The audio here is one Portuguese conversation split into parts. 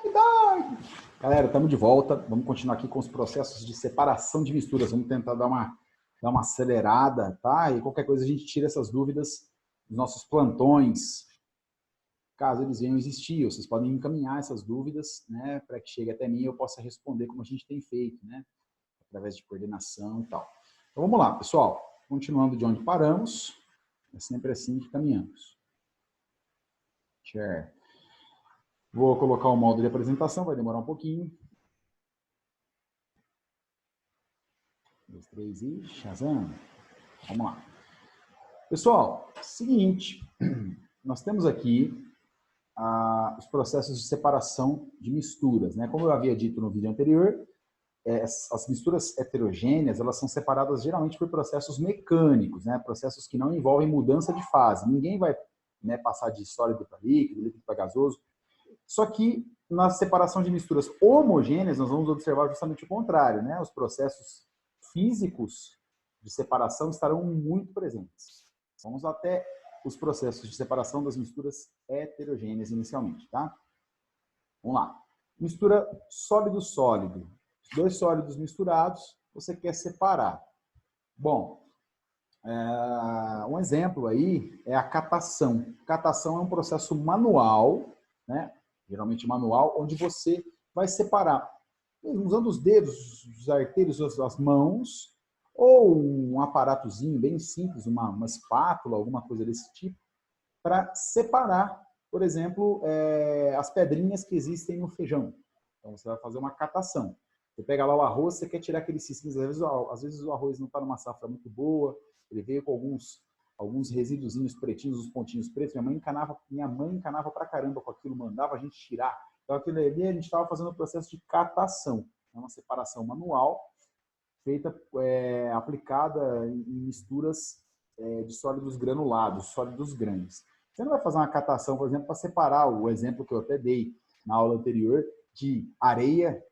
que dói! Galera, estamos de volta. Vamos continuar aqui com os processos de separação de misturas. Vamos tentar dar uma acelerada, tá? E qualquer coisa a gente tira essas dúvidas dos nossos plantões, caso eles venham existir. Vocês podem encaminhar essas dúvidas, né, para que chegue até mim e eu possa responder como a gente tem feito, né? Através de coordenação e tal. Então vamos lá, pessoal. Continuando de onde paramos, é sempre assim que caminhamos. Share. Vou colocar o modo de apresentação, vai demorar um pouquinho. 2, 3 e Shazam. Vamos lá. Pessoal, seguinte, nós temos aqui os processos de separação de misturas, né? Como eu havia dito no vídeo anterior, as misturas heterogêneas, elas são separadas geralmente por processos mecânicos, né? Processos que não envolvem mudança de fase. Ninguém vai, né, passar de sólido para líquido, líquido para gasoso. Só que na separação de misturas homogêneas, nós vamos observar justamente o contrário, né? Os processos físicos de separação estarão muito presentes. Vamos até os processos de separação das misturas heterogêneas inicialmente, tá? Vamos lá. Mistura sólido-sólido. Dois sólidos misturados, você quer separar. Bom, um exemplo aí é a catação. Catação é um processo manual, né? Geralmente manual, onde você vai separar, usando os dedos, os artérios, as mãos, ou um aparatozinho bem simples, uma espátula, alguma coisa desse tipo, para separar, por exemplo, as pedrinhas que existem no feijão. Então, você vai fazer uma catação. Você pega lá o arroz, você quer tirar aqueles cisquinhos, às vezes o arroz não está numa safra muito boa, ele veio com alguns resíduozinhos pretinhos, os pontinhos pretos. Minha mãe encanava pra caramba com aquilo, mandava a gente tirar. Então, aquilo ali a gente estava fazendo o processo de catação. É uma separação manual, feita, aplicada em misturas de sólidos granulados, sólidos grandes. Você não vai fazer uma catação, por exemplo, para separar o exemplo que eu até dei na aula anterior, de areia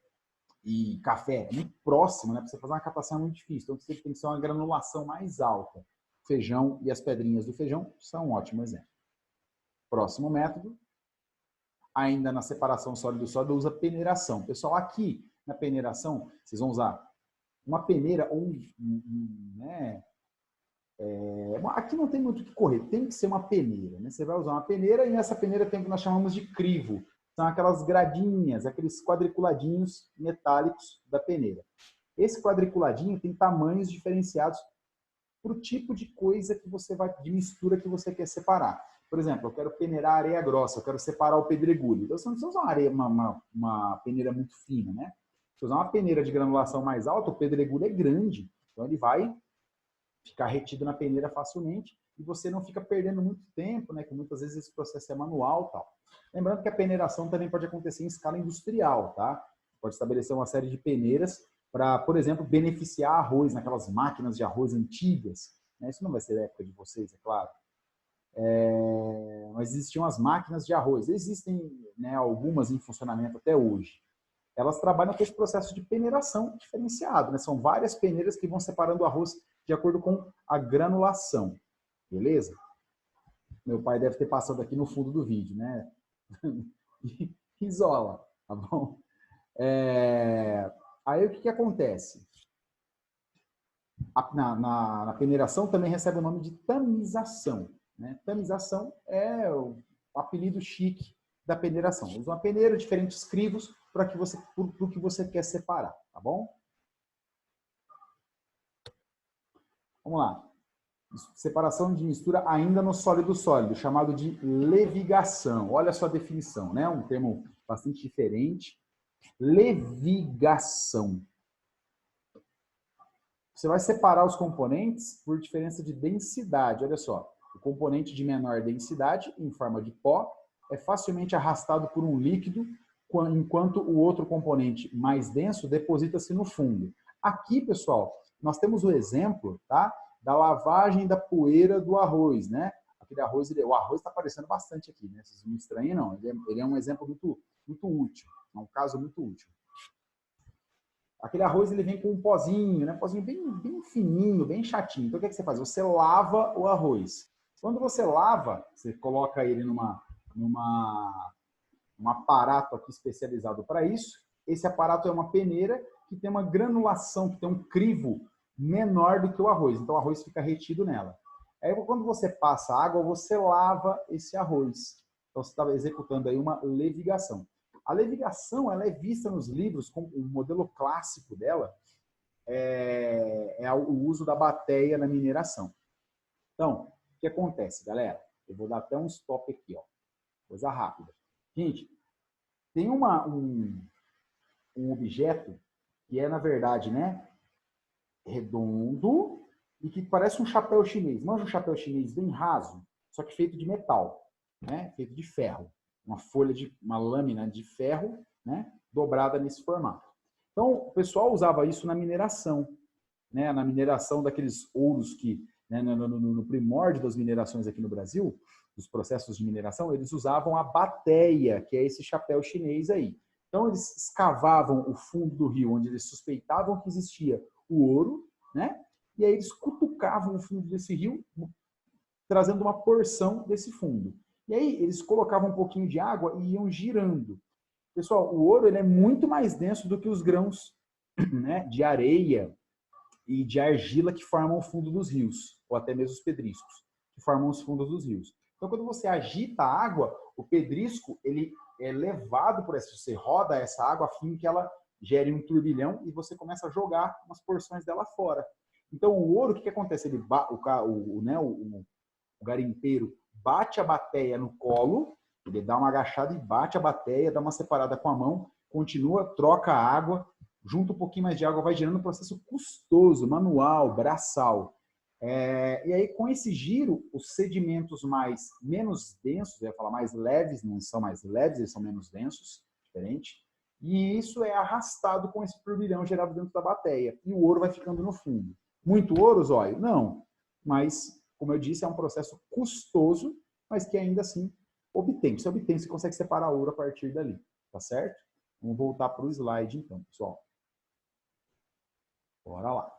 e café. É muito próximo, né? Para você fazer uma catação é muito difícil. Então, você tem que ser uma granulação mais alta. Feijão e as pedrinhas do feijão são um ótimo exemplo. Próximo método, ainda na separação sólido-sólido, usa peneiração. Pessoal, aqui na peneiração, vocês vão usar uma peneira ou né? Aqui não tem muito o que correr, tem que ser uma peneira, né? Você vai usar uma peneira e nessa peneira tem o que nós chamamos de crivo. São aquelas gradinhas, aqueles quadriculadinhos metálicos da peneira. Esse quadriculadinho tem tamanhos diferenciados para o tipo de coisa que você vai, de mistura que você quer separar. Por exemplo, eu quero peneirar areia grossa, eu quero separar o pedregulho. Então, você não precisa usar uma peneira muito fina, né? Se usar uma peneira de granulação mais alta, o pedregulho é grande. Então, ele vai ficar retido na peneira facilmente e você não fica perdendo muito tempo, né? Que muitas vezes esse processo é manual e tal. Lembrando que a peneiração também pode acontecer em escala industrial, tá? Pode estabelecer uma série de peneiras para, por exemplo, beneficiar arroz naquelas máquinas de arroz antigas. Né? Isso não vai ser da época de vocês, é claro. Mas existiam as máquinas de arroz. Existem, né, algumas em funcionamento até hoje. Elas trabalham com esse processo de peneiração diferenciado. Né? São várias peneiras que vão separando o arroz de acordo com a granulação. Beleza? Meu pai deve ter passado aqui no fundo do vídeo, né? Isola, tá bom? Aí o que acontece? Na peneiração também recebe o nome de tamização. Né? Tamização é o apelido chique da peneiração. Usa uma peneira, diferentes crivos para o que você quer separar, tá bom? Vamos lá. Separação de mistura ainda no sólido-sólido, chamado de levigação. Olha a sua definição, né? Um termo bastante diferente. Levigação. Você vai separar os componentes por diferença de densidade. Olha só, o componente de menor densidade, em forma de pó, é facilmente arrastado por um líquido, enquanto o outro componente mais denso deposita-se no fundo. Aqui, pessoal, nós temos o exemplo, tá, da lavagem da poeira do arroz, né? Aquele arroz, o arroz está aparecendo bastante aqui, né? Vocês não estranham, não. Ele é um exemplo muito, muito útil, é um caso muito útil. Aquele arroz, ele vem com um pozinho, né? Um pozinho bem fininho, bem chatinho. Então, o que você faz? Você lava o arroz. Quando você lava, você coloca ele numa um aparato aqui especializado para isso. Esse aparato é uma peneira que tem uma granulação, que tem um crivo menor do que o arroz. Então, o arroz fica retido nela. Aí, quando você passa água, você lava esse arroz. Então, você está executando aí uma levigação. A levigação, ela é vista nos livros como o modelo clássico dela é o uso da bateia na mineração. Então, o que acontece, galera? Eu vou dar até um stop aqui, ó. Coisa rápida. Gente, tem um objeto que é, na verdade, né, redondo e que parece um chapéu chinês. Manja um chapéu chinês bem raso, só que feito de metal, né? Feito de ferro. Uma lâmina de ferro, né, dobrada nesse formato. Então, o pessoal usava isso na mineração, né? Na mineração daqueles ouros que, né, no primórdio das minerações aqui no Brasil, dos processos de mineração, eles usavam a bateia, que é esse chapéu chinês aí. Então, eles escavavam o fundo do rio, onde eles suspeitavam que existia o ouro, né? E aí eles cutucavam o fundo desse rio, trazendo uma porção desse fundo. E aí eles colocavam um pouquinho de água e iam girando. Pessoal, o ouro ele é muito mais denso do que os grãos, né, de areia e de argila que formam o fundo dos rios, ou até mesmo os pedriscos, que formam os fundos dos rios. Então, quando você agita a água, o pedrisco ele é levado por essa, você roda essa água a fim que ela gere um turbilhão e você começa a jogar umas porções dela fora. Então, o ouro, o que acontece? O garimpeiro bate a bateia no colo, ele dá uma agachada e bate a bateia, dá uma separada com a mão, continua, troca a água, junta um pouquinho mais de água, vai gerando um processo custoso, manual, braçal. E aí, com esse giro, os sedimentos menos densos, eu ia falar mais leves, não são mais leves, eles são menos densos, diferente. E isso é arrastado com esse turbilhão gerado dentro da bateia. E o ouro vai ficando no fundo. Muito ouro, Zóio? Não. Mas, como eu disse, é um processo custoso, mas que ainda assim obtém. Se obtém, você consegue separar ouro a partir dali. Tá certo? Vamos voltar para o slide, então, pessoal. Bora lá.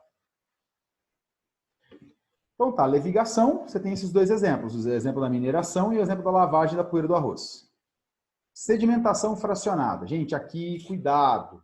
Então tá, levigação, você tem esses dois exemplos, o exemplo da mineração e o exemplo da lavagem da poeira do arroz. Sedimentação fracionada. Gente, aqui cuidado,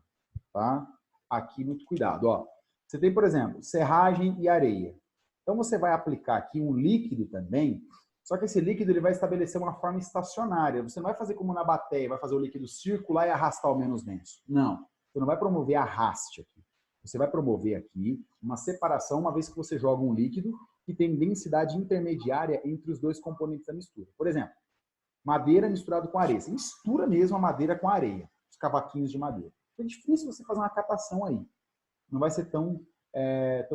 tá? Aqui muito cuidado, ó. Você tem, por exemplo, serragem e areia. Então você vai aplicar aqui um líquido também, só que esse líquido ele vai estabelecer uma forma estacionária. Você não vai fazer como na bateia, vai fazer o líquido circular e arrastar o menos denso. Não, você não vai promover arraste aqui. Você vai promover aqui uma separação, uma vez que você joga um líquido que tem densidade intermediária entre os dois componentes da mistura. Por exemplo, madeira misturado com areia. Você mistura mesmo a madeira com a areia, os cavaquinhos de madeira. É difícil você fazer uma catação aí. Não vai ser tão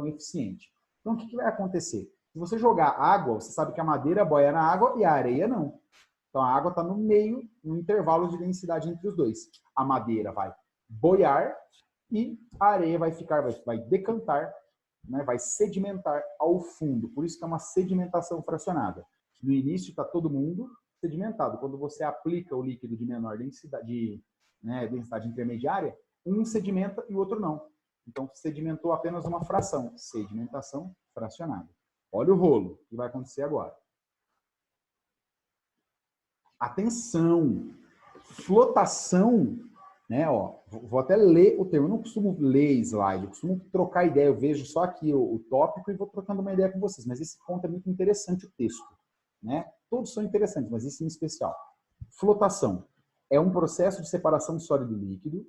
eficiente. Então, o que vai acontecer? Se você jogar água, você sabe que a madeira boia na água e a areia não. Então, a água está no meio, no intervalo de densidade entre os dois. A madeira vai boiar e a areia vai decantar, né, vai sedimentar ao fundo. Por isso que é uma sedimentação fracionada. No início está todo mundo sedimentado. Quando você aplica o líquido de menor densidade, densidade intermediária, um sedimenta e o outro não. Então, sedimentou apenas uma fração. Sedimentação fracionada. Olha o rolo que vai acontecer agora. Atenção! Flotação, né? Ó, vou até ler o termo. Eu não costumo ler slide, eu costumo trocar ideia. Eu vejo só aqui o tópico e vou trocando uma ideia com vocês. Mas esse ponto é muito interessante, o texto. Né? Todos são interessantes, mas esse em especial. Flotação é um processo de separação de sólido e líquido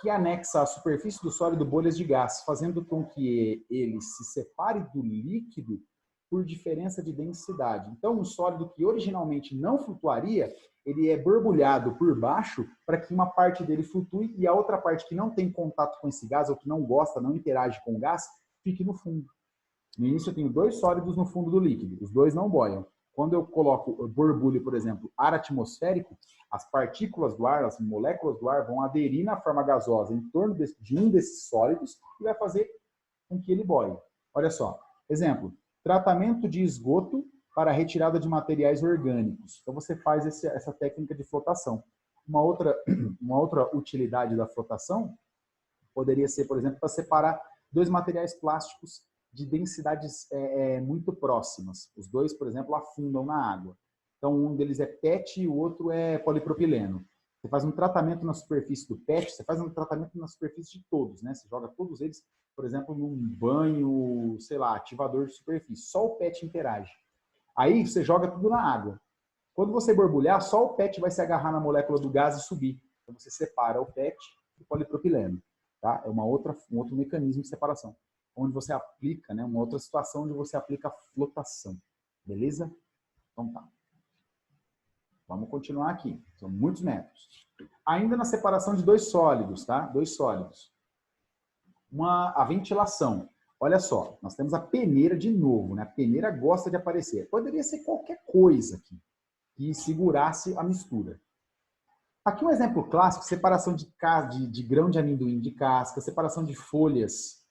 que anexa à superfície do sólido bolhas de gás, fazendo com que ele se separe do líquido por diferença de densidade. Então, um sólido que originalmente não flutuaria, ele é borbulhado por baixo para que uma parte dele flutue e a outra parte que não tem contato com esse gás ou que não gosta, não interage com o gás, fique no fundo. No início eu tenho dois sólidos no fundo do líquido, os dois não boiam. Quando eu coloco borbulho, por exemplo, ar atmosférico, as partículas do ar, as moléculas do ar vão aderir na forma gasosa em torno de um desses sólidos e vai fazer com que ele boie. Olha só, exemplo, tratamento de esgoto para retirada de materiais orgânicos. Então você faz essa técnica de flotação. Uma outra utilidade da flotação poderia ser, por exemplo, para separar dois materiais plásticos de densidades muito próximas. Os dois, por exemplo, afundam na água. Então, um deles é PET e o outro é polipropileno. Você faz um tratamento na superfície do PET, você faz um tratamento na superfície de todos, né? Você joga todos eles, por exemplo, num banho, sei lá, ativador de superfície. Só o PET interage. Aí você joga tudo na água. Quando você borbulhar, só o PET vai se agarrar na molécula do gás e subir. Então você separa o PET do polipropileno. Tá? É um outro mecanismo de separação, onde você aplica, né, uma outra situação onde você aplica flotação. Beleza? Então tá. Vamos continuar aqui. São muitos métodos. Ainda na separação de dois sólidos, tá? Dois sólidos. A ventilação. Olha só, nós temos a peneira de novo, né? A peneira gosta de aparecer. Poderia ser qualquer coisa aqui que segurasse a mistura. Aqui um exemplo clássico, separação de grão de amendoim de casca, separação de folhas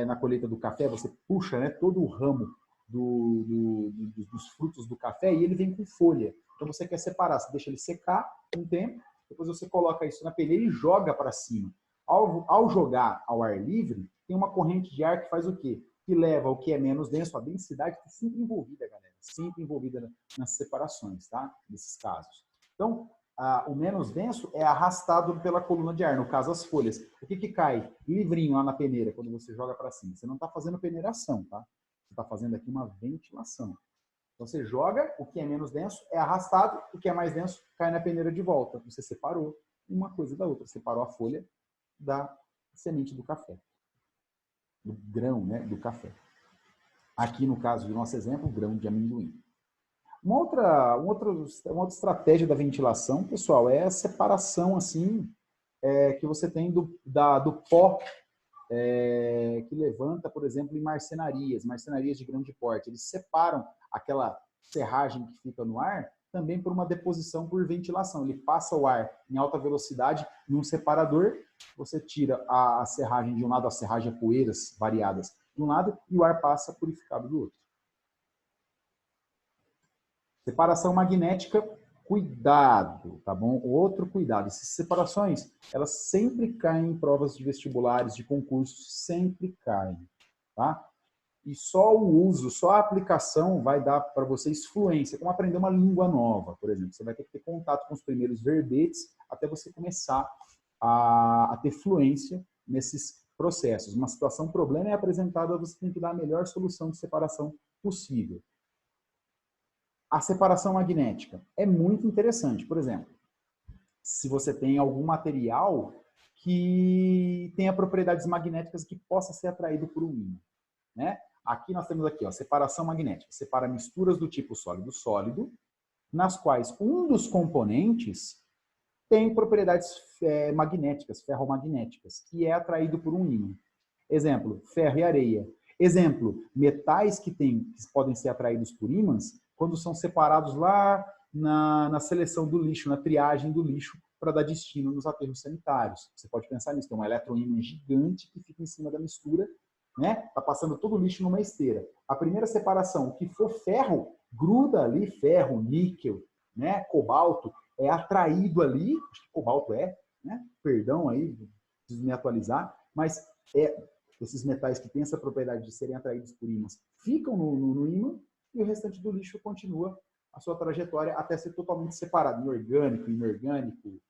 na colheita do café, você puxa, né, todo o ramo dos frutos do café e ele vem com folha. Então você quer separar, você deixa ele secar um tempo, depois você coloca isso na peneira e joga para cima. Ao jogar ao ar livre, tem uma corrente de ar que faz o quê? Que leva o que é menos denso, a densidade está sempre envolvida, galera, sempre envolvida nas separações, tá? Nesses casos. Então, o menos denso é arrastado pela coluna de ar, no caso as folhas. O que cai livrinho lá na peneira quando você joga para cima? Você não está fazendo peneiração, tá? Você está fazendo aqui uma ventilação. Então você joga, o que é menos denso é arrastado, o que é mais denso cai na peneira de volta. Você separou uma coisa da outra, separou a folha da semente do café, do grão, né, do café. Aqui no caso do nosso exemplo, o grão de amendoim. Uma outra estratégia da ventilação, pessoal, é a separação assim que você tem do pó que levanta, por exemplo, em marcenarias de grande porte. Eles separam aquela serragem que fica no ar também por uma deposição por ventilação. Ele passa o ar em alta velocidade num separador, você tira a serragem de um lado, a serragem poeiras variadas de um lado, e o ar passa purificado do outro. Separação magnética, cuidado, tá bom? Outro cuidado. Essas separações, elas sempre caem em provas de vestibulares, de concursos, sempre caem, tá? E só o uso, só a aplicação vai dar para vocês fluência, como aprender uma língua nova, por exemplo. Você vai ter que ter contato com os primeiros verbetes até você começar a ter fluência nesses processos. Uma situação, um problema é apresentada, você tem que dar a melhor solução de separação possível. A separação magnética é muito interessante. Por exemplo, se você tem algum material que tenha propriedades magnéticas que possa ser atraído por um ímã, né? Aqui nós temos aqui, ó, separação magnética. Separa misturas do tipo sólido-sólido, nas quais um dos componentes tem propriedades magnéticas, ferromagnéticas, que é atraído por um ímã. Exemplo, ferro e areia. Exemplo, metais que podem ser atraídos por ímãs quando são separados lá na seleção do lixo, na triagem do lixo, para dar destino nos aterros sanitários. Você pode pensar nisso, tem um eletroímã gigante que fica em cima da mistura, né? Está passando todo o lixo numa esteira. A primeira separação, o que for ferro, gruda ali, ferro, níquel, né? Cobalto, é atraído ali, acho que cobalto né? Perdão aí, preciso me atualizar, mas esses metais que têm essa propriedade de serem atraídos por ímãs ficam no ímã e o restante do lixo continua a sua trajetória até ser totalmente separado em orgânico, inorgânico,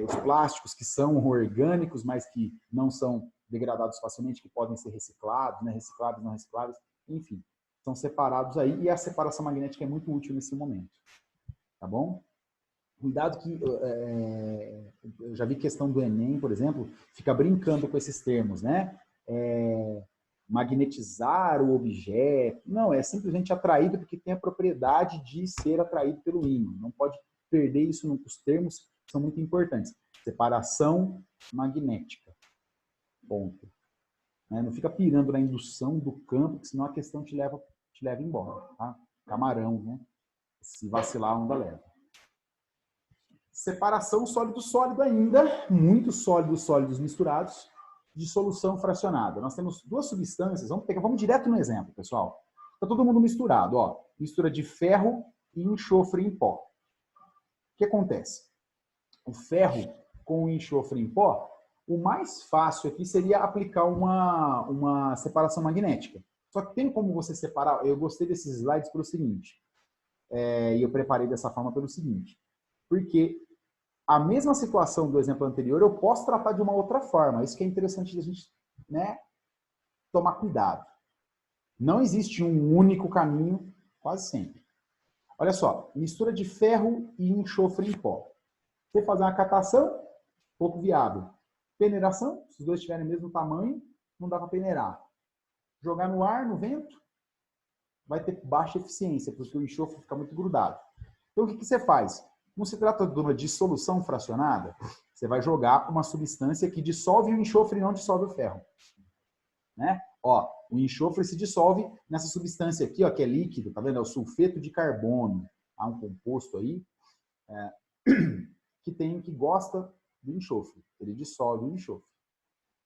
os plásticos que são orgânicos, mas que não são degradados facilmente, que podem ser reciclados, né? Recicláveis, não recicláveis, enfim, são separados aí e a separação magnética é muito útil nesse momento, tá bom? Cuidado que eu já vi questão do Enem, por exemplo, fica brincando com esses termos, né? Magnetizar o objeto. Não, é simplesmente atraído porque tem a propriedade de ser atraído pelo ímã. Não pode perder isso, os termos são muito importantes. Separação magnética. Ponto. Não fica pirando na indução do campo, porque senão a questão te leva embora. Tá? Camarão, né? Se vacilar, a onda leva. Separação sólido-sólido ainda, muitos sólidos misturados, de solução fracionada. Nós temos duas substâncias, vamos direto no exemplo, pessoal. Está todo mundo misturado, ó. Mistura de ferro e enxofre em pó. O que acontece? O ferro com o enxofre em pó, o mais fácil aqui seria aplicar uma separação magnética. Só que tem como você separar, eu gostei desses slides para o seguinte, e eu preparei dessa forma pelo seguinte, porque a mesma situação do exemplo anterior eu posso tratar de uma outra forma. Isso que é interessante a gente, né, tomar cuidado. Não existe um único caminho, quase sempre. Olha só, mistura de ferro e enxofre em pó. Você fazer uma catação, pouco viável. Peneiração, se os dois tiverem o mesmo tamanho, não dá para peneirar. Jogar no ar, no vento, vai ter baixa eficiência, porque o enxofre fica muito grudado. Então, o que você faz? Não se trata de uma dissolução fracionada, você vai jogar uma substância que dissolve o enxofre e não dissolve o ferro. Né? Ó, o enxofre se dissolve nessa substância aqui, ó, que é líquido, tá vendo? É o sulfeto de carbono. Há um composto aí que gosta do enxofre. Ele dissolve o enxofre.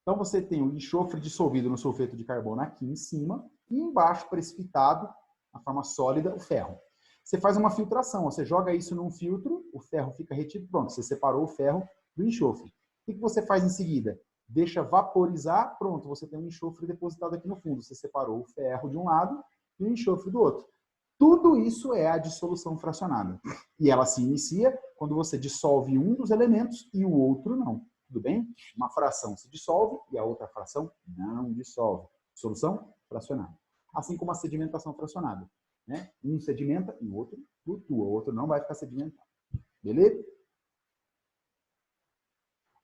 Então você tem o enxofre dissolvido no sulfeto de carbono aqui em cima e embaixo precipitado, na forma sólida, o ferro. Você faz uma filtração, você joga isso num filtro, o ferro fica retido, pronto, você separou o ferro do enxofre. O que você faz em seguida? Deixa vaporizar, pronto, você tem um enxofre depositado aqui no fundo. Você separou o ferro de um lado e o enxofre do outro. Tudo isso é a dissolução fracionada. E ela se inicia quando você dissolve um dos elementos e o outro não. Tudo bem? Uma fração se dissolve e a outra fração não dissolve. Dissolução fracionada. Assim como a sedimentação fracionada. Né? Um sedimenta e o outro flutua. O outro não vai ficar sedimentado. Beleza?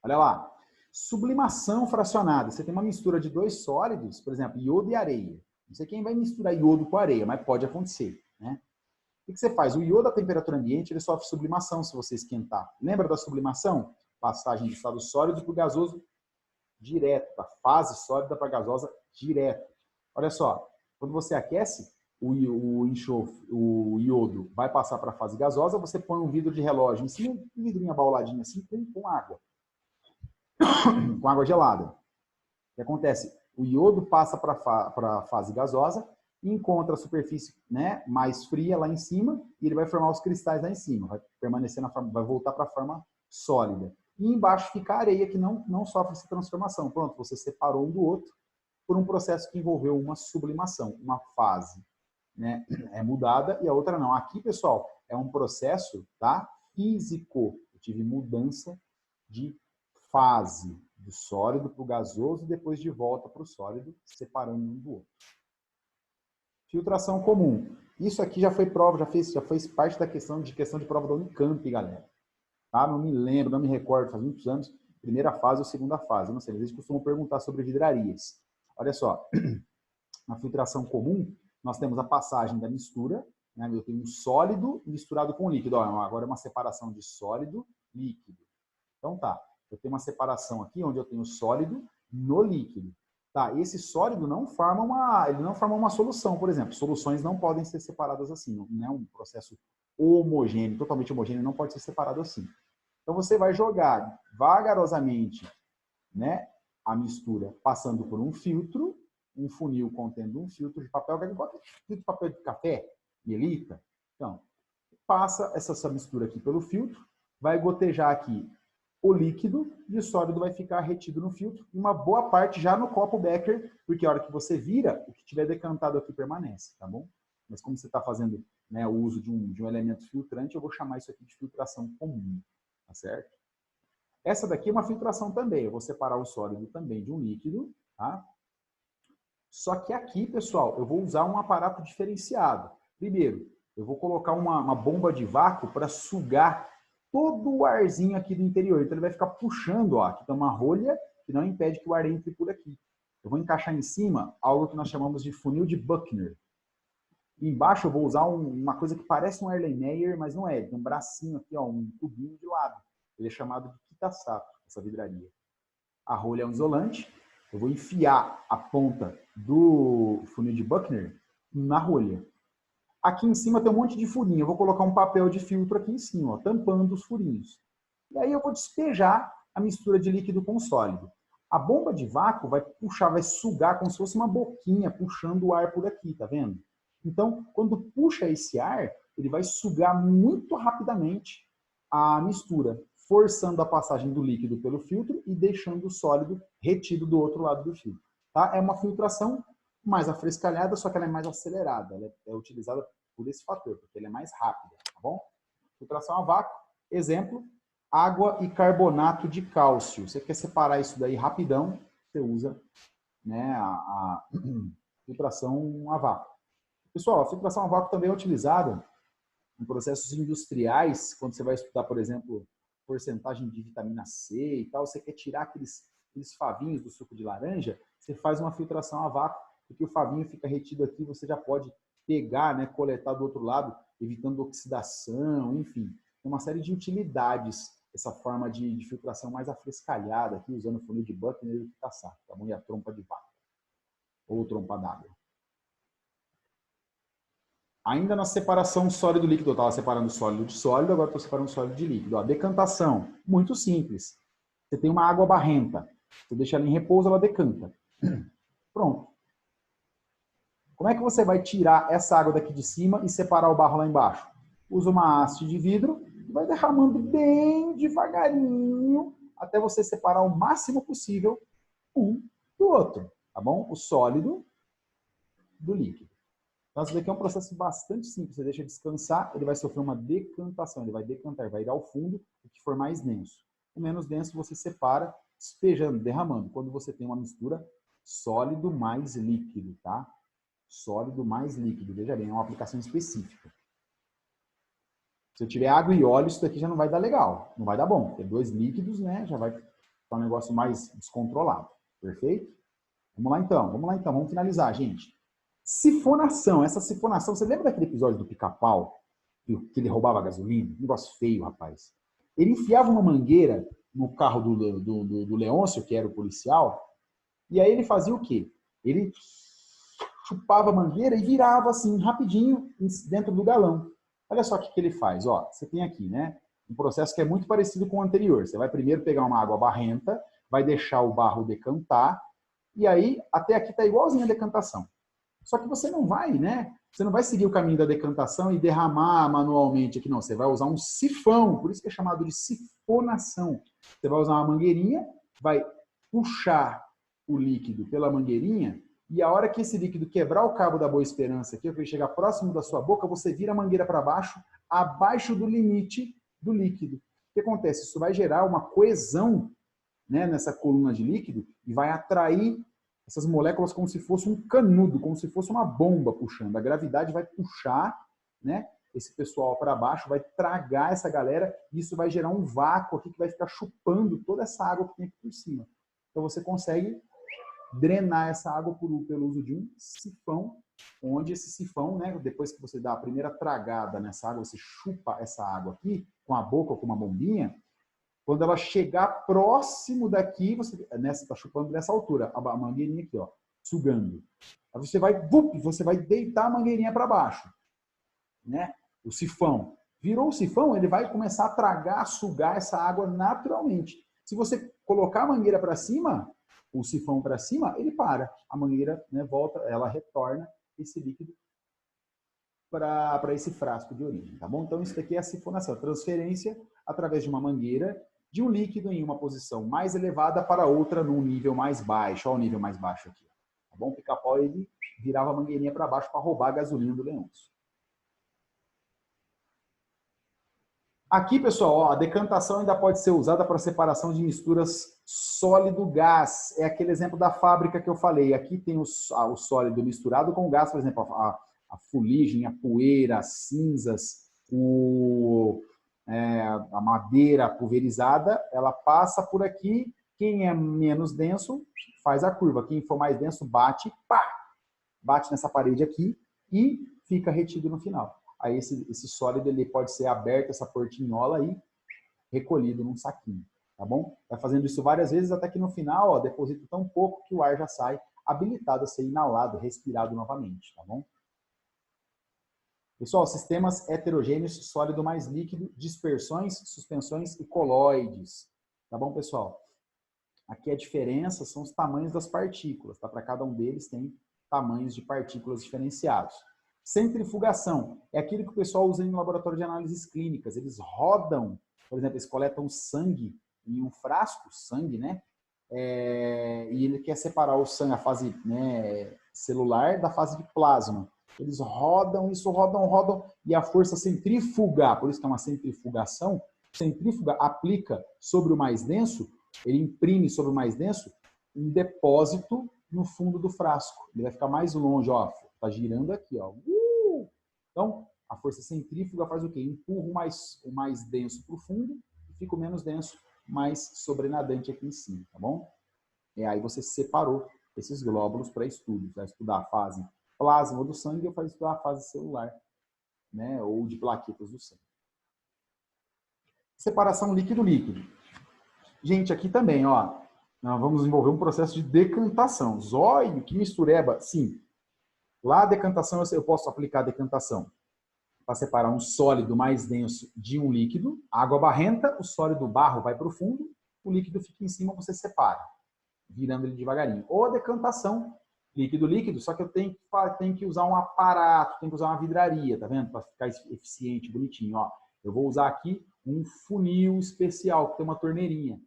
Olha lá. Sublimação fracionada. Você tem uma mistura de dois sólidos, por exemplo, iodo e areia. Não sei quem vai misturar iodo com areia, mas pode acontecer. Né? O que você faz? O iodo à temperatura ambiente ele sofre sublimação se você esquentar. Lembra da sublimação? Passagem do estado sólido para o gasoso direto, da fase sólida para a gasosa direto. Olha só, quando você aquece, o enxofre, o iodo vai passar para a fase gasosa, você põe um vidro de relógio em cima, um vidrinho abauladinho assim, com água. Com água gelada. O que acontece? O iodo passa para a fase gasosa e encontra a superfície, né, mais fria lá em cima e ele vai formar os cristais lá em cima. Vai permanecer na forma, vai voltar para a forma sólida. E embaixo fica a areia que não sofre essa transformação. Pronto, você separou um do outro por um processo que envolveu uma sublimação, uma fase, né, é mudada e a outra não. Aqui, pessoal, é um processo, tá, físico. Eu tive mudança de fase do sólido para o gasoso e depois de volta para o sólido, separando um do outro. Filtração comum. Isso aqui já foi prova, já fez parte da questão de prova da Unicamp, galera. Tá? Não me lembro, não me recordo, faz muitos anos, primeira fase ou segunda fase. Eu não sei, às vezes costumam perguntar sobre vidrarias. Olha só, na filtração comum, nós temos a passagem da mistura, né? Eu tenho um sólido misturado com líquido. Ó, agora é uma separação de sólido, líquido. Então tá. Eu tenho uma separação aqui onde eu tenho sólido no líquido. Tá, esse sólido não forma uma solução, por exemplo. Soluções não podem ser separadas assim. Não é um processo homogêneo, totalmente homogêneo, não pode ser separado assim. Então você vai jogar vagarosamente, né, a mistura passando por um filtro, um funil contendo um filtro de papel, qualquer filtro de papel de café, mielita. Então, passa essa mistura aqui pelo filtro, vai gotejar aqui o líquido e o sólido vai ficar retido no filtro, e uma boa parte já no copo Becker, porque a hora que você vira, o que tiver decantado aqui permanece, tá bom? Mas como você está fazendo, né, o uso de um elemento filtrante, eu vou chamar isso aqui de filtração comum, tá certo? Essa daqui é uma filtração também, eu vou separar o sólido também de um líquido, tá? Só que aqui, pessoal, eu vou usar um aparato diferenciado. Primeiro, eu vou colocar uma bomba de vácuo para sugar todo o arzinho aqui do interior. Então, ele vai ficar puxando, ó, aqui tem uma rolha que não impede que o ar entre por aqui. Eu vou encaixar em cima algo que nós chamamos de funil de Buchner. E embaixo eu vou usar uma coisa que parece um Erlenmeyer, mas não é. Tem um bracinho aqui, ó, um tubinho de lado. Ele é chamado de Kitasato, essa vidraria. A rolha é um isolante. Eu vou enfiar a ponta do funil de Buchner na rolha. Aqui em cima tem um monte de furinho. Eu vou colocar um papel de filtro aqui em cima, ó, tampando os furinhos. E aí eu vou despejar a mistura de líquido com sólido. A bomba de vácuo vai puxar, vai sugar como se fosse uma boquinha, puxando o ar por aqui, tá vendo? Então, quando puxa esse ar, ele vai sugar muito rapidamente a mistura, forçando a passagem do líquido pelo filtro e deixando o sólido retido do outro lado do filtro. Tá? É uma filtração mais afrescalhada, só que ela é mais acelerada. Ela é utilizada por esse fator, porque ele é mais rápido, tá bom? Filtração a vácuo, exemplo, água e carbonato de cálcio. Você quer separar isso daí rapidão, você usa, né, a filtração a vácuo. Pessoal, a filtração a vácuo também é utilizada em processos industriais, quando você vai estudar, por exemplo, porcentagem de vitamina C e tal, você quer tirar aqueles favinhos do suco de laranja, você faz uma filtração a vácuo, porque o favinho fica retido aqui, você já pode pegar, né, coletar do outro lado, evitando oxidação, enfim. Tem uma série de utilidades essa forma de filtração mais afrescalhada aqui, usando o funil de Buckner e o Kitasato, tá bom? E a trompa de vaca, ou trompa d'água. Ainda na separação sólido-líquido, eu estava separando sólido de sólido, agora estou separando sólido de líquido. Ó, decantação, muito simples. Você tem uma água barrenta, você deixa ela em repouso, ela decanta. Pronto. Como é que você vai tirar essa água daqui de cima e separar o barro lá embaixo? Usa uma haste de vidro e vai derramando bem devagarinho até você separar o máximo possível um do outro, tá bom? O sólido do líquido. Então, isso daqui é um processo bastante simples. Você deixa descansar, ele vai sofrer uma decantação, ele vai decantar, vai ir ao fundo, o que for mais denso. O menos denso você separa, despejando, derramando, quando você tem uma mistura sólido mais líquido, tá? Sólido mais líquido, veja bem, é uma aplicação específica. Se eu tiver água e óleo, isso daqui já não vai dar legal, não vai dar bom, porque 2 líquidos, né, já vai ficar um negócio mais descontrolado, perfeito? Vamos lá então, vamos finalizar, gente. Sifonação, essa sifonação, você lembra daquele episódio do Pica-Pau, que ele roubava gasolina? Um negócio feio, rapaz. Ele enfiava uma mangueira no carro do Leôncio, que era o policial, e aí ele fazia o quê? Ele chupava a mangueira e virava assim, rapidinho, dentro do galão. Olha só o que ele faz, ó. Você tem aqui, né? Um processo que é muito parecido com o anterior. Você vai primeiro pegar uma água barrenta, vai deixar o barro decantar, e aí, até aqui tá igualzinho a decantação. Só que você não vai, né? Você não vai seguir o caminho da decantação e derramar manualmente aqui, não. Você vai usar um sifão, por isso que é chamado de sifonação. Você vai usar uma mangueirinha, vai puxar o líquido pela mangueirinha e a hora que esse líquido quebrar o cabo da Boa Esperança aqui, que ele chegar próximo da sua boca, você vira a mangueira para baixo, abaixo do limite do líquido. O que acontece? Isso vai gerar uma coesão, né, nessa coluna de líquido e vai atrair essas moléculas como se fosse um canudo, como se fosse uma bomba puxando. A gravidade vai puxar, né, esse pessoal para baixo, vai tragar essa galera e isso vai gerar um vácuo aqui que vai ficar chupando toda essa água que tem aqui por cima. Então você consegue drenar essa água pelo uso de um sifão, onde esse sifão, né, depois que você dá a primeira tragada nessa água, você chupa essa água aqui com a boca ou com uma bombinha. Quando ela chegar próximo daqui, você está chupando dessa altura, a mangueirinha aqui, ó, sugando. Aí você vai deitar a mangueirinha para baixo, né? O sifão. Virou o sifão, ele vai começar a tragar, sugar essa água naturalmente. Se você colocar a mangueira para cima, o sifão para cima, ele para. A mangueira, né, volta, ela retorna esse líquido para esse frasco de origem, tá bom? Então isso daqui é a sifonação, a transferência através de uma mangueira de um líquido em uma posição mais elevada para outra num nível mais baixo. Olha o nível mais baixo aqui. Tá bom? O Pica-Pau, ele virava a mangueirinha para baixo para roubar a gasolina do Leôncio. Aqui, pessoal, ó, a decantação ainda pode ser usada para separação de misturas sólido-gás. É aquele exemplo da fábrica que eu falei. Aqui tem o sólido misturado com o gás, por exemplo, a fuligem, a poeira, as cinzas, a madeira pulverizada, ela passa por aqui. Quem é menos denso faz a curva. Quem for mais denso bate, pá, bate nessa parede aqui e fica retido no final. Aí esse sólido ele pode ser aberto, essa portinhola e recolhido num saquinho, tá bom? Vai fazendo isso várias vezes até que no final, ó, deposita tão pouco que o ar já sai habilitado a ser inalado, respirado novamente, tá bom? Pessoal, sistemas heterogêneos, sólido mais líquido, dispersões, suspensões e coloides. Tá bom, pessoal? Aqui a diferença são os tamanhos das partículas, tá? Para cada um deles tem tamanhos de partículas diferenciados. Centrifugação é aquilo que o pessoal usa em laboratório de análises clínicas. Eles rodam, por exemplo, eles coletam sangue em um frasco, sangue, né? E ele quer separar o sangue, a fase, né, celular da fase de plasma. Eles rodam, rodam, e a força centrífuga, por isso que é uma centrifugação, centrífuga aplica sobre o mais denso, ele imprime sobre o mais denso um depósito no fundo do frasco. Ele vai ficar mais longe, ó, tá girando aqui, ó. Então, a força centrífuga faz o quê? Empurra o mais denso para o fundo e fica o menos denso, mais sobrenadante aqui em cima, tá bom? E aí você separou esses glóbulos para estudos. Vai estudar a fase plasma do sangue ou vai estudar a fase celular, né? Ou de plaquetas do sangue. Separação líquido-líquido. Gente, aqui também, ó, nós vamos desenvolver um processo de decantação. Zóio, que mistureba, sim. Lá a decantação, eu posso aplicar a decantação para separar um sólido mais denso de um líquido. A água barrenta, o sólido barro vai para o fundo, o líquido fica em cima, você separa, virando ele devagarinho. Ou a decantação, líquido-líquido, só que eu tenho que usar um aparato, tenho que usar uma vidraria, tá vendo? Para ficar eficiente, bonitinho, ó. Eu vou usar aqui um funil especial, que tem uma torneirinha.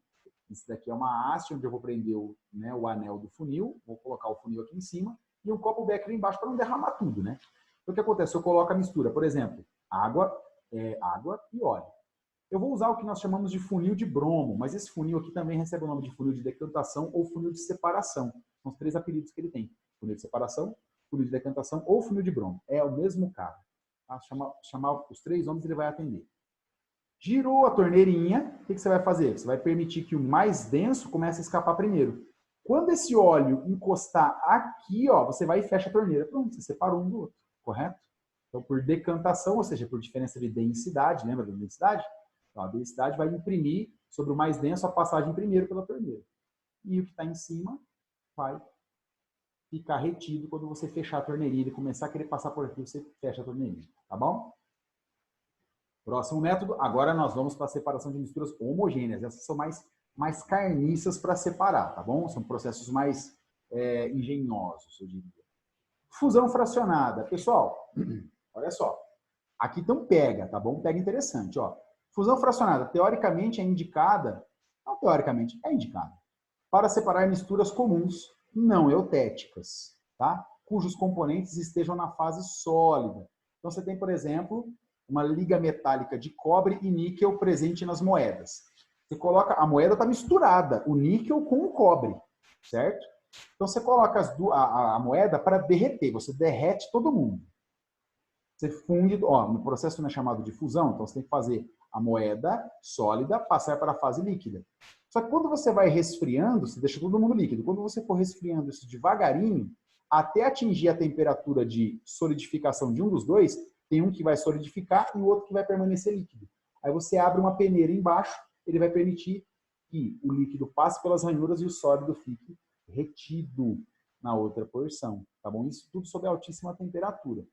Isso daqui é uma haste onde eu vou prender o anel do funil, vou colocar o funil aqui em cima e um copo becker embaixo para não derramar tudo, né? Então, o que acontece? Eu coloco a mistura, por exemplo, água e óleo. Eu vou usar o que nós chamamos de funil de bromo, mas esse funil aqui também recebe o nome de funil de decantação ou funil de separação. São os 3 apelidos que ele tem. Funil de separação, funil de decantação ou funil de bromo. É o mesmo cara. Tá? Chamar os 3 nomes, ele vai atender. Girou a torneirinha, o que você vai fazer? Você vai permitir que o mais denso comece a escapar primeiro. Quando esse óleo encostar aqui, ó, você vai e fecha a torneira. Pronto, você separou um do outro, correto? Então, por decantação, ou seja, por diferença de densidade, lembra da densidade? Então, a densidade vai imprimir sobre o mais denso a passagem primeiro pela torneira. E o que está em cima vai ficar retido quando você fechar a torneirinha e começar a querer passar por aqui, você fecha a torneirinha, tá bom? Próximo método, agora nós vamos para a separação de misturas homogêneas. Essas são mais carniças para separar, tá bom? São processos mais engenhosos, eu diria. Fusão fracionada. Pessoal, olha só. Aqui tem um pega, tá bom? Pega interessante, ó. Fusão fracionada, teoricamente é indicada, não teoricamente, é indicada, para separar misturas comuns, não eutéticas, tá? Cujos componentes estejam na fase sólida. Então, você tem, por exemplo, uma liga metálica de cobre e níquel presente nas moedas. Você coloca, a moeda está misturada, o níquel com o cobre, certo? Então você coloca a moeda para derreter, você derrete todo mundo. Você funde, ó, no processo não é chamado de fusão, então você tem que fazer a moeda sólida passar para a fase líquida. Só que quando você vai resfriando, você deixa todo mundo líquido. Quando você for resfriando isso devagarinho, até atingir a temperatura de solidificação de um dos dois, tem um que vai solidificar e o outro que vai permanecer líquido. Aí você abre uma peneira embaixo, ele vai permitir que o líquido passe pelas ranhuras e o sólido fique retido na outra porção, tá bom? Isso tudo sob altíssima temperatura.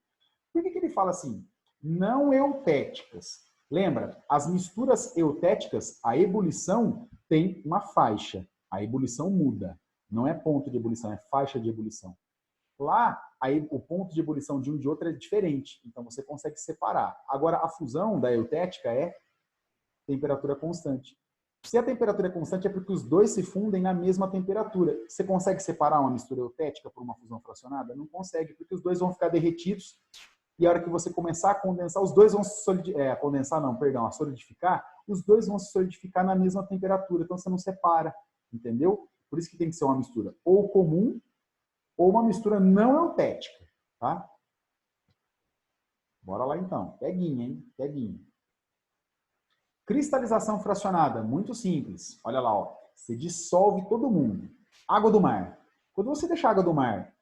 Por que ele fala assim? Não eutéticas. Lembra, as misturas eutéticas, a ebulição tem uma faixa. A ebulição muda. Não é ponto de ebulição, é faixa de ebulição. Lá, aí, o ponto de ebulição de um e de outro é diferente, então você consegue separar. Agora, a fusão da eutética é temperatura constante. Se a temperatura é constante, é porque os dois se fundem na mesma temperatura. Você consegue separar uma mistura eutética por uma fusão fracionada? Não consegue, porque os dois vão ficar derretidos e a hora que você começar a condensar, os dois vão se a solidificar, os dois vão se solidificar na mesma temperatura, então você não separa, entendeu? Por isso que tem que ser uma mistura ou comum ou uma mistura não eutética, tá? Bora lá então. Peguinha, hein? Peguinha. Cristalização fracionada, muito simples. Olha lá, ó. Você dissolve todo mundo. Água do mar. Quando você deixa a água do mar,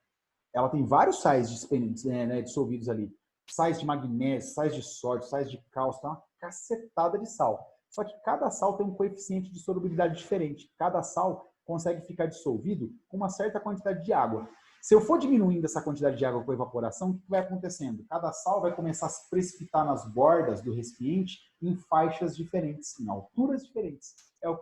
ela tem vários sais dissolvidos ali. Sais de magnésio, sais de sódio, sais de cálcio, tá? Uma cacetada de sal. Só que cada sal tem um coeficiente de solubilidade diferente. Cada sal consegue ficar dissolvido com uma certa quantidade de água. Se eu for diminuindo essa quantidade de água com evaporação, o que vai acontecendo? Cada sal vai começar a se precipitar nas bordas do recipiente em faixas diferentes, em alturas diferentes.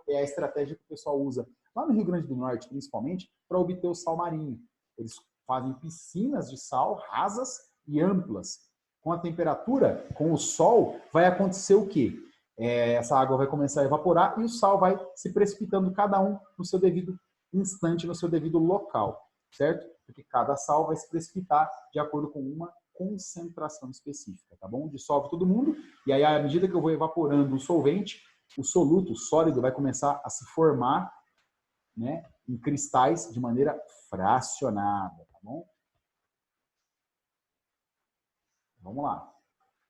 É a estratégia que o pessoal usa lá no Rio Grande do Norte, principalmente, para obter o sal marinho. Eles fazem piscinas de sal rasas e amplas. Com a temperatura, com o sol, vai acontecer o quê? Essa água vai começar a evaporar e o sal vai se precipitando cada um no seu devido instante, no seu devido local, certo? Porque cada sal vai se precipitar de acordo com uma concentração específica, tá bom? Dissolve todo mundo e aí, à medida que eu vou evaporando o solvente, o soluto, o sólido, vai começar a se formar, né, em cristais de maneira fracionada, tá bom? Vamos lá.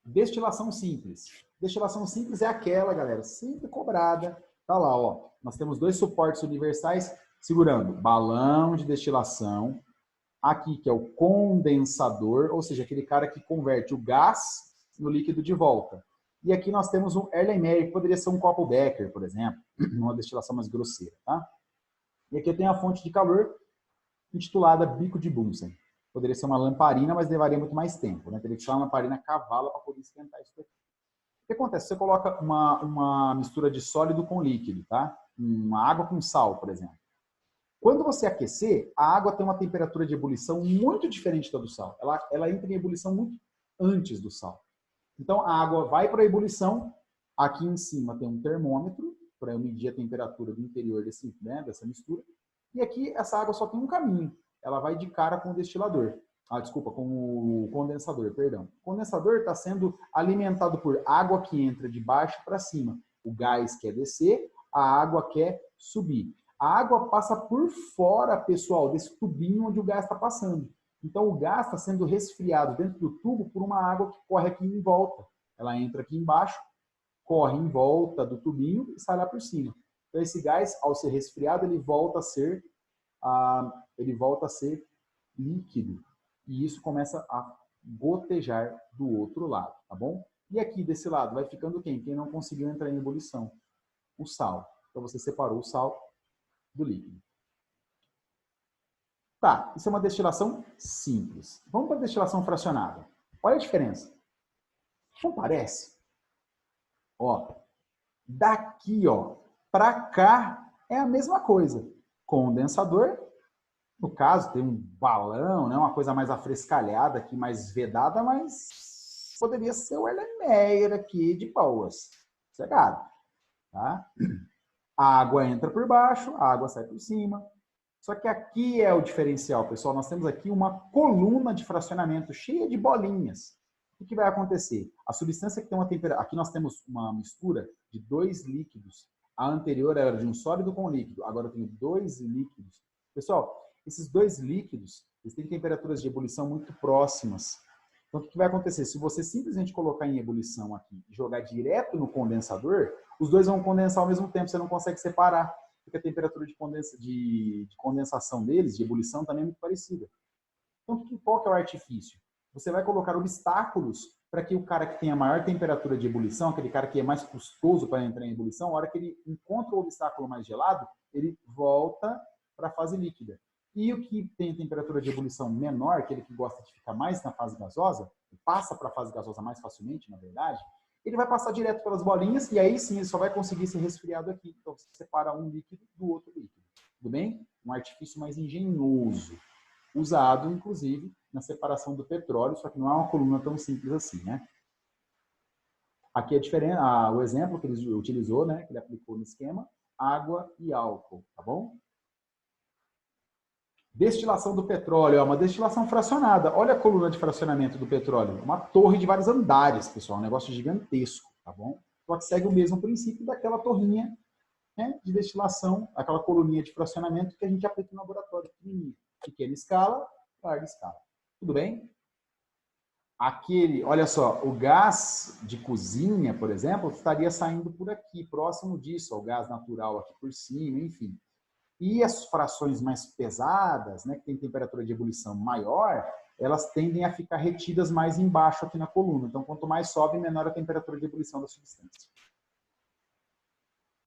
Destilação simples. Destilação simples é aquela, galera, sempre cobrada. Tá lá, ó. Nós temos dois suportes universais segurando balão de destilação. Aqui, que é o condensador, ou seja, aquele cara que converte o gás no líquido de volta. E aqui nós temos um Erlenmeyer, que poderia ser um copo Becker, por exemplo, uma destilação mais grosseira, tá? E aqui eu tenho a fonte de calor, intitulada bico de Bunsen. Poderia ser uma lamparina, mas levaria muito mais tempo, né? Teria que ser uma lamparina a cavalo para poder esquentar isso aqui. O que acontece? Você coloca uma mistura de sólido com líquido, tá? Uma água com sal, por exemplo. Quando você aquecer, a água tem uma temperatura de ebulição muito diferente da do sal. Ela entra em ebulição muito antes do sal. Então, a água vai para a ebulição. Aqui em cima tem um termômetro para eu medir a temperatura do interior dessa mistura. E aqui, essa água só tem um caminho. Ela vai de cara com o destilador. Desculpa, com o condensador, perdão. O condensador está sendo alimentado por água que entra de baixo para cima. O gás quer descer, a água quer subir. A água passa por fora, pessoal, desse tubinho onde o gás está passando. Então, o gás está sendo resfriado dentro do tubo por uma água que corre aqui em volta. Ela entra aqui embaixo, corre em volta do tubinho e sai lá por cima. Então, esse gás, ao ser resfriado, ele volta a ser líquido. E isso começa a gotejar do outro lado, tá bom? E aqui, desse lado, vai ficando quem? Quem não conseguiu entrar em ebulição? O sal. Então, você separou o sal do líquido. Tá, isso é uma destilação simples. Vamos para a destilação fracionada. Olha a diferença. Não parece? Ó, daqui, ó, para cá é a mesma coisa. Condensador, no caso, tem um balão, né, uma coisa mais afrescalhada aqui, mais vedada, mas poderia ser o Erlenmeyer aqui de boas. Chegado. Tá? A água entra por baixo, a água sai por cima. Só que aqui é o diferencial, pessoal. Nós temos aqui uma coluna de fracionamento cheia de bolinhas. O que vai acontecer? A substância que tem uma temperatura... Aqui nós temos uma mistura de dois líquidos. A anterior era de um sólido com líquido. Agora eu tenho dois líquidos. Pessoal, esses dois líquidos, eles têm temperaturas de ebulição muito próximas. Então, o que vai acontecer? Se você simplesmente colocar em ebulição aqui e jogar direto no condensador, os dois vão condensar ao mesmo tempo, você não consegue separar, porque a temperatura de condensação deles, de ebulição, também é muito parecida. Então, qual que é o artifício? Você vai colocar obstáculos para que o cara que tem a maior temperatura de ebulição, aquele cara que é mais custoso para entrar em ebulição, a hora que ele encontra o obstáculo mais gelado, ele volta para a fase líquida. E o que tem temperatura de ebulição menor, aquele que gosta de ficar mais na fase gasosa, passa para a fase gasosa mais facilmente, na verdade, ele vai passar direto pelas bolinhas e aí sim ele só vai conseguir ser resfriado aqui. Então você separa um líquido do outro líquido. Tudo bem? Um artifício mais engenhoso, usado inclusive na separação do petróleo, só que não é uma coluna tão simples assim, né? Aqui é diferente, o exemplo que ele utilizou, né, que ele aplicou no esquema, água e álcool, tá bom? Destilação do petróleo, é uma destilação fracionada. Olha a coluna de fracionamento do petróleo. Uma torre de vários andares, pessoal. Um negócio gigantesco, tá bom? Só que segue o mesmo princípio daquela torrinha, né, de destilação, aquela coluninha de fracionamento que a gente aplica no laboratório. Pequena escala, larga escala. Tudo bem? Olha só, o gás de cozinha, por exemplo, estaria saindo por aqui, próximo disso, o gás natural aqui por cima, enfim. E as frações mais pesadas, né, que tem temperatura de ebulição maior, elas tendem a ficar retidas mais embaixo aqui na coluna. Então, quanto mais sobe, menor a temperatura de ebulição da substância.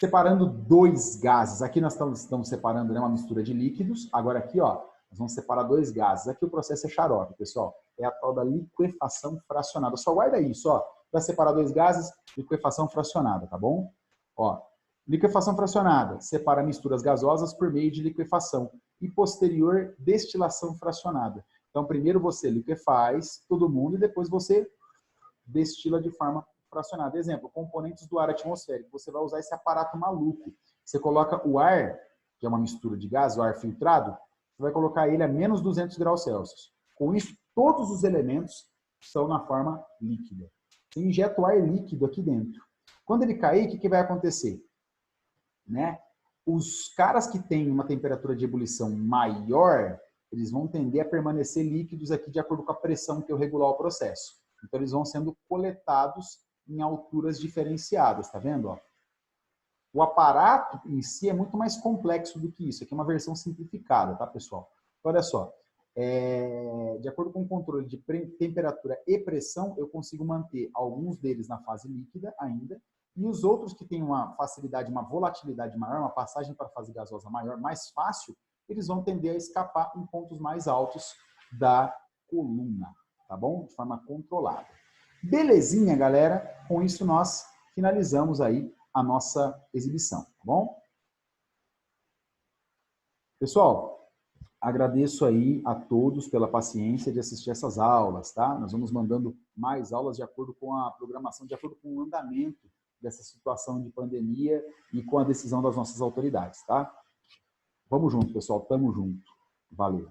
Separando dois gases. Aqui nós estamos separando, né, uma mistura de líquidos. Agora aqui, ó, nós vamos separar dois gases. Aqui o processo é xarope, pessoal. É a tal da liquefação fracionada. Só guarda isso, ó. Para separar dois gases, liquefação fracionada, tá bom? Ó. Liquefação fracionada, separa misturas gasosas por meio de liquefação e posterior destilação fracionada. Então, primeiro você liquefaz todo mundo e depois você destila de forma fracionada. Exemplo, componentes do ar atmosférico. Você vai usar esse aparato maluco. Você coloca o ar, que é uma mistura de gás, o ar filtrado, você vai colocar ele a menos 200 graus Celsius. Com isso, todos os elementos são na forma líquida. Você injeta o ar líquido aqui dentro. Quando ele cair, o que vai acontecer? Né? Os caras que têm uma temperatura de ebulição maior, eles vão tender a permanecer líquidos aqui de acordo com a pressão que eu regular o processo. Então, eles vão sendo coletados em alturas diferenciadas, tá vendo? Ó? O aparato em si é muito mais complexo do que isso. Aqui é uma versão simplificada, tá, pessoal? Olha só, de acordo com o controle de temperatura e pressão, eu consigo manter alguns deles na fase líquida ainda, e os outros que têm uma facilidade, uma volatilidade maior, uma passagem para a fase gasosa maior, mais fácil, eles vão tender a escapar em pontos mais altos da coluna, tá bom? De forma controlada. Belezinha, galera? Com isso nós finalizamos aí a nossa exibição, tá bom? Pessoal, agradeço aí a todos pela paciência de assistir essas aulas, tá? Nós vamos mandando mais aulas de acordo com a programação, de acordo com o andamento dessa situação de pandemia e com a decisão das nossas autoridades, tá? Vamos junto, pessoal. Tamo junto. Valeu.